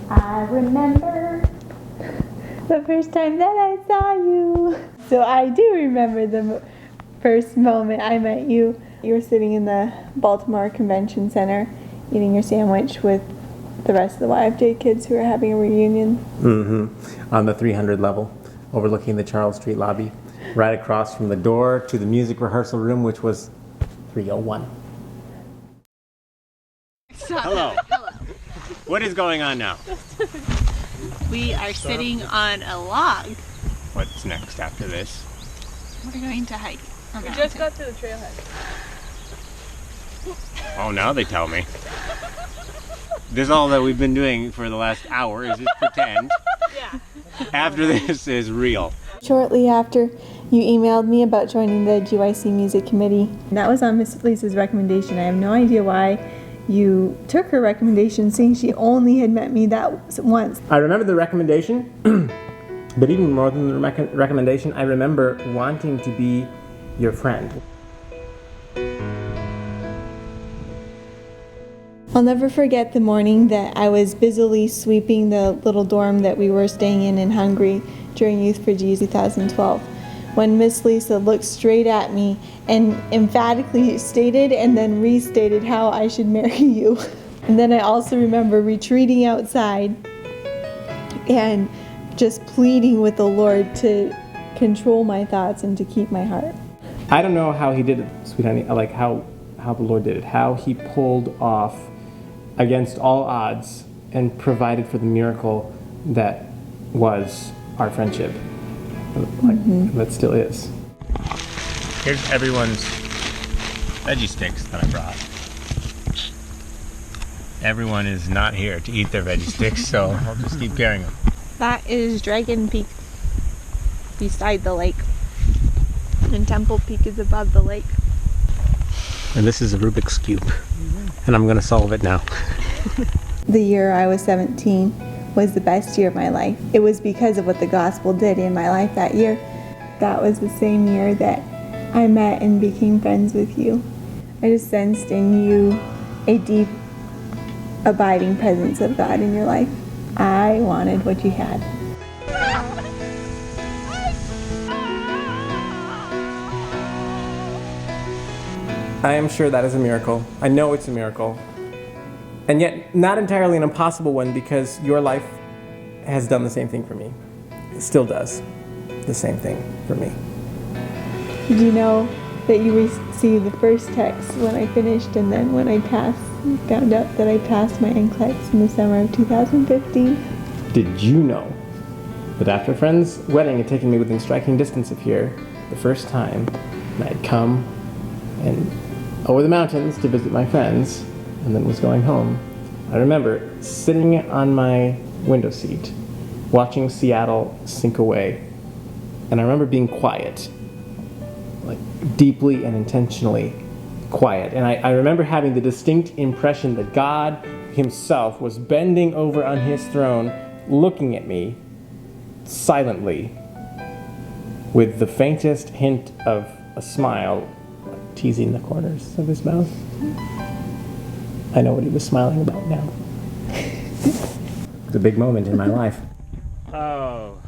I remember the first time that I saw you. So I do remember the first moment I met you. You were sitting in the Baltimore Convention Center eating your sandwich with the rest of the YFJ kids who were having a reunion. Mm-hmm. On the 300 level, overlooking the Charles Street lobby, right across from the door to the music rehearsal room, which was 301. Hello. Hello. What is going on now? We are sitting on a log. What's next after this? We're going to hike. We just got to the trailhead. Oh, now they tell me. This is all that we've been doing for the last hour is just pretend. Yeah. After this is real. Shortly after, you emailed me about joining the GYC Music Committee. That was on Miss Lisa's recommendation. I have no idea why you took her recommendation, seeing she only had met me that once. I remember the recommendation, but even more than the recommendation, I remember wanting to be your friend. I'll never forget the morning that I was busily sweeping the little dorm that we were staying in Hungary during Youth for Jesus 2012, when Miss Lisa looked straight at me and emphatically stated and then restated how I should marry you. And then I also remember retreating outside and just pleading with the Lord to control my thoughts and to keep my heart. I don't know how he did it, sweet honey, like how the Lord did it, how he pulled off against all odds and provided for the miracle that was our friendship, that still is. Here's everyone's veggie sticks that I brought. Everyone is not here to eat their veggie sticks, so I'll just keep carrying them. That is Dragon Peak beside the lake. And Temple Peak is above the lake. And this is a Rubik's Cube. And I'm going to solve it now. The year I was 17 was the best year of my life. It was because of what the gospel did in my life that year. That was the same year that I met and became friends with you. I just sensed in you a deep, abiding presence of God in your life. I wanted what you had. I am sure that is a miracle. I know it's a miracle. And yet, not entirely an impossible one, because your life has done the same thing for me. It still does the same thing for me. Did you know that you received the first text when I finished, and then when I found out that I passed my NCLEX in the summer of 2015? Did you know that after a friend's wedding had taken me within striking distance of here, the first time, and I'd come and over the mountains to visit my friends, and then was going home, I remember sitting on my window seat, watching Seattle sink away, and I remember being quiet, like deeply and intentionally quiet, and I remember having the distinct impression that God himself was bending over on his throne, looking at me silently, with the faintest hint of a smile teasing the corners of his mouth. I know what he was smiling about now. It's a big moment in my life. Oh,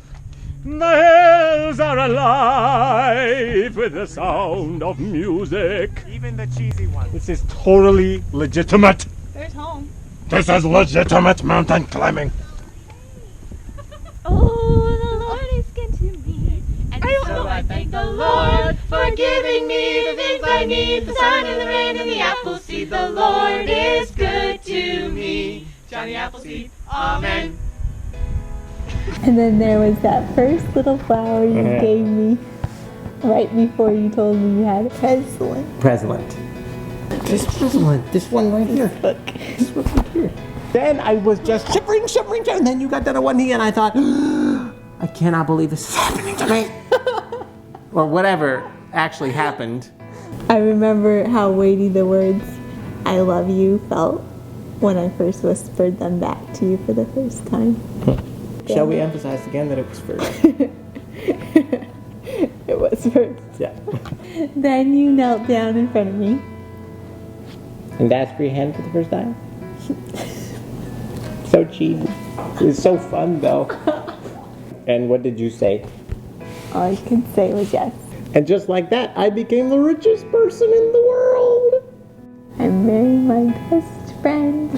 the hills are alive with the sound of music. Even the cheesy one. This is totally legitimate. There's home. This is legitimate mountain climbing. Oh, the Lord is good to me. And so I thank the Lord for giving me the things I need. The sun and the rain and the apple seed. The Lord is good to me. Johnny Appleseed, amen. And then there was that first little flower you gave me right before you told me you had a present. Present. This one right here. Look. This one right here. Then I was just shivering, and then you got down on one knee, and I thought, I cannot believe this is happening to me. Or whatever actually happened. I remember how weighty the words, I love you, felt when I first whispered them back to you for the first time. Shall we emphasize again that it was first? It was first. Yeah. Then you knelt down in front of me. And asked for your hand for the first time? So cheesy. It was so fun though. And what did you say? All I could say was yes. And just like that, I became the richest person in the world. I'm marrying my best friend.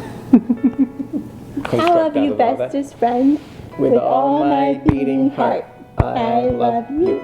I love you, bestest friend. With all my beating heart, I love you.